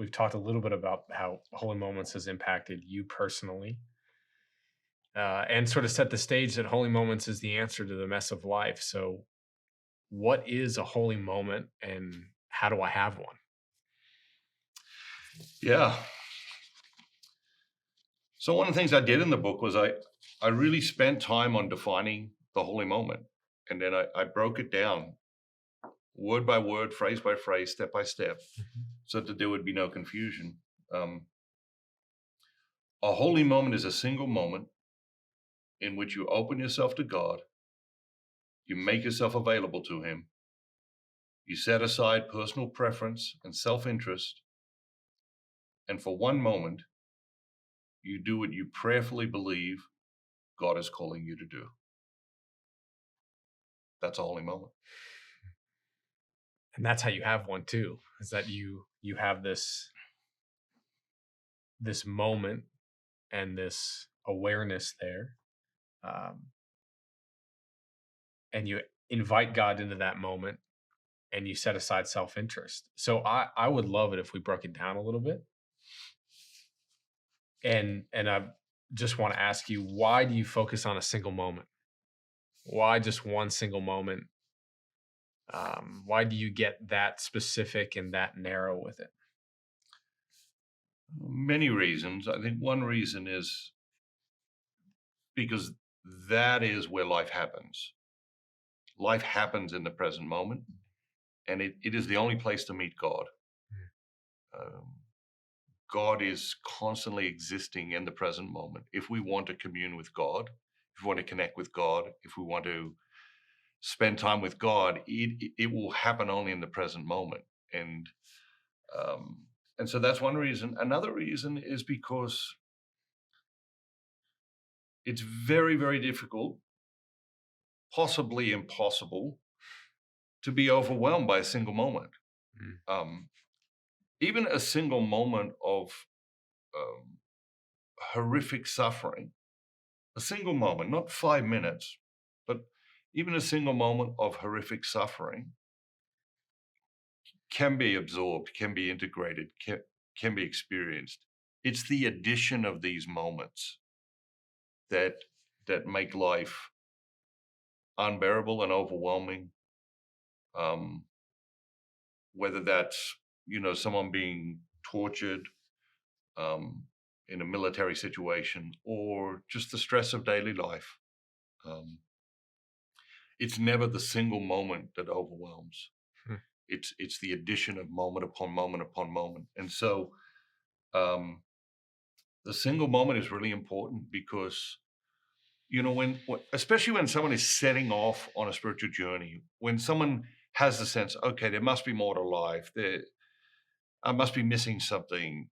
we've talked a little bit about how Holy Moments has impacted you personally, and sort of set the stage that Holy Moments is the answer to the mess of life. So, what is a holy moment, and how do I have one? Yeah. So one of the things I did in the book was I really spent time on defining the holy moment. And then I broke it down word by word, phrase by phrase, step by step, Mhm. so that there would be no confusion. A holy moment is a single moment in which you open yourself to God, you make yourself available to Him, you set aside personal preference and self interest, and for one moment, you do what you prayerfully believe God is calling you to do. That's a holy moment. And that's how you have one too. Is that you have this moment and this awareness there, um, and you invite God into that moment, and you set aside self interest. So I would love it if we broke it down a little bit, and I just want to ask you, why do you focus on a single moment? Why just one single moment? Why do you get that specific and that narrow with it? Many reasons. I think one reason is because that is where life happens. Life happens in the present moment, and it is the only place to meet God. Um, God is constantly existing in the present moment. If we want to commune with God, if we want to connect with God, if we want to spend time with God, it will happen only in the present moment. Um, and so that's one reason. Another reason is because it's very, very difficult, possibly impossible, to be overwhelmed by a single moment. Mm. Um, Even a single moment of um, horrific suffering, a single moment, not 5 minutes, but even a single moment of horrific suffering can be absorbed, can be integrated, can be experienced. It's the addition of these moments that make life unbearable and overwhelming. Um, Whether that's someone being tortured um, in a military situation, or just the stress of daily life. Um, it's never the single moment that overwhelms. Hmm. It's the addition of moment upon moment upon moment, and so um, the single moment is really important because especially when someone is setting off on a spiritual journey, when someone has the sense, okay, there must be more to life. I must be missing something.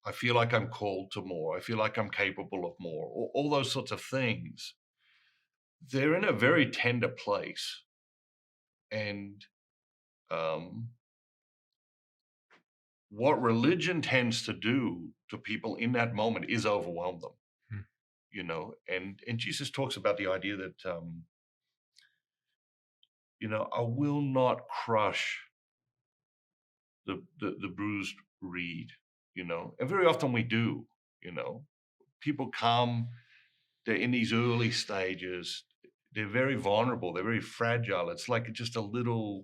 I feel like I'm called to more. I feel like I'm capable of more. All those sorts of things. They're in a very tender place. And um, what religion tends to do to people in that moment is overwhelm them, Hmm. And Jesus talks about the idea that, I will not crush the bruised reed, and very often we do, you know. People come, they're in these early stages, they're very vulnerable, they're very fragile. It's like just um,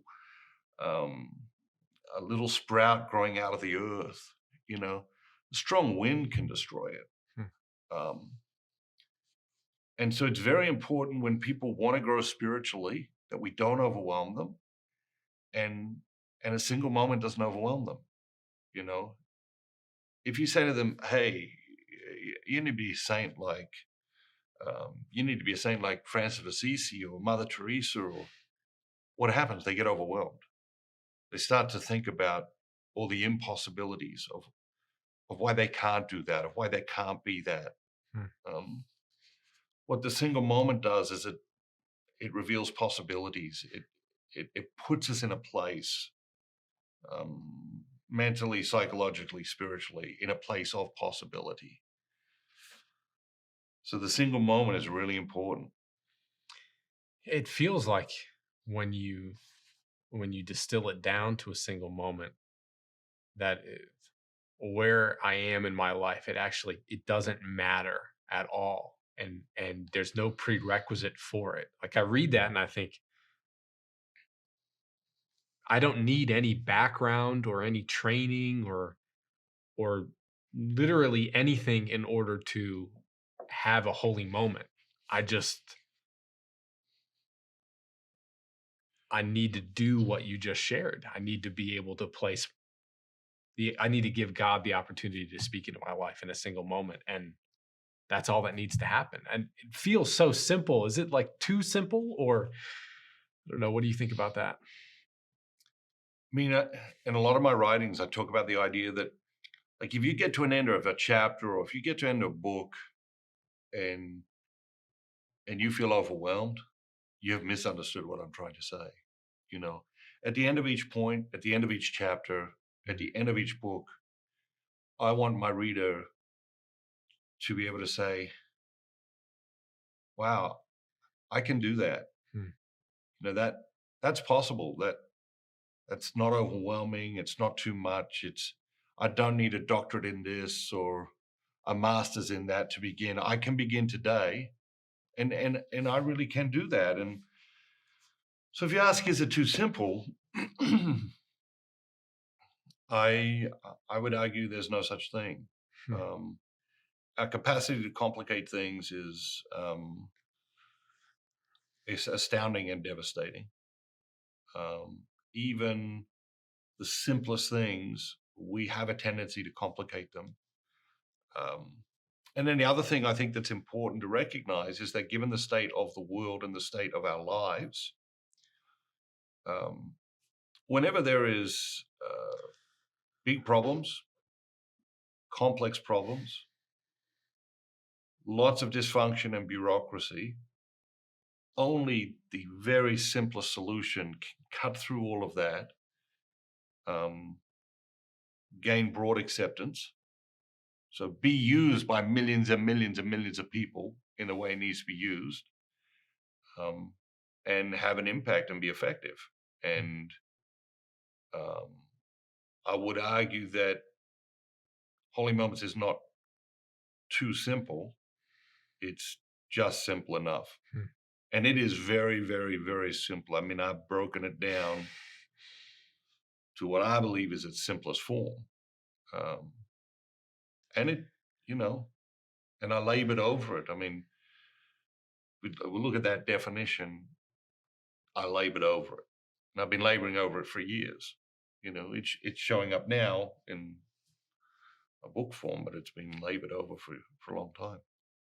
a little sprout growing out of the earth. A strong wind can destroy it. Hmm. Um, and so it's very important when people want to grow spiritually that we don't overwhelm them, and a single moment doesn't overwhelm them. You know, if you say to them, "Hey, you need to be a saint like you need to be a saint like Francis of Assisi or Mother Teresa," or what happens? They get overwhelmed. They start to think about all the impossibilities of why they can't do that, of why they can't be that. Hmm. Um, what the single moment does is it reveals possibilities. It puts us in a place, mentally, psychologically, spiritually, in a place of possibility. So the single moment is really important. It feels like when you distill it down to a single moment, that where I am in my life, it doesn't matter at all. And there's no prerequisite for it. Like I read that and I think I don't need any background or any training or literally anything in order to have a holy moment. I just I need to do what you just shared. I need to be able to place I need to give God the opportunity to speak into my life in a single moment. And that's all that needs to happen. And it feels so simple. Is it like too simple or I don't know. What do you think about that? I mean, in a lot of my writings, I talk about the idea that, like, if you get to an end of a chapter or if you get to end of a book and you feel overwhelmed, you have misunderstood what I'm trying to say. You know, at the end of each point, at the end of each chapter, at Mm, the end of each book, I want my reader to be able to say, "Wow, I can do that." mm, That's possible. That's not overwhelming. It's not too much. I don't need a doctorate in this or a master's in that to begin. I can begin today, and I really can do that. And so, if you ask, is it too simple? I I would argue there's no such thing. mm, Um, our capacity to complicate things is astounding and devastating. Even the simplest things, we have a tendency to complicate them. Um, and then the other thing I think that's important to recognize is that given the state of the world and the state of our lives, um, whenever there is big problems, complex problems, lots of dysfunction and bureaucracy, only the very simplest solution can cut through all of that, um, gain broad acceptance, so be used by millions and millions and millions of people in the way it needs to be used, um, and have an impact and be effective. mm, And um, I would argue that Holy Moments is not too simple. It's just simple enough. mm. And it is very, very, very simple. I mean, I've broken it down to what I believe is its simplest form. Um, and it, you know, and I labored over it. I mean, we look at that definition, I labored over it. And I've been laboring over it for years. It's showing up now in a book form, but it's been labored over for a long time.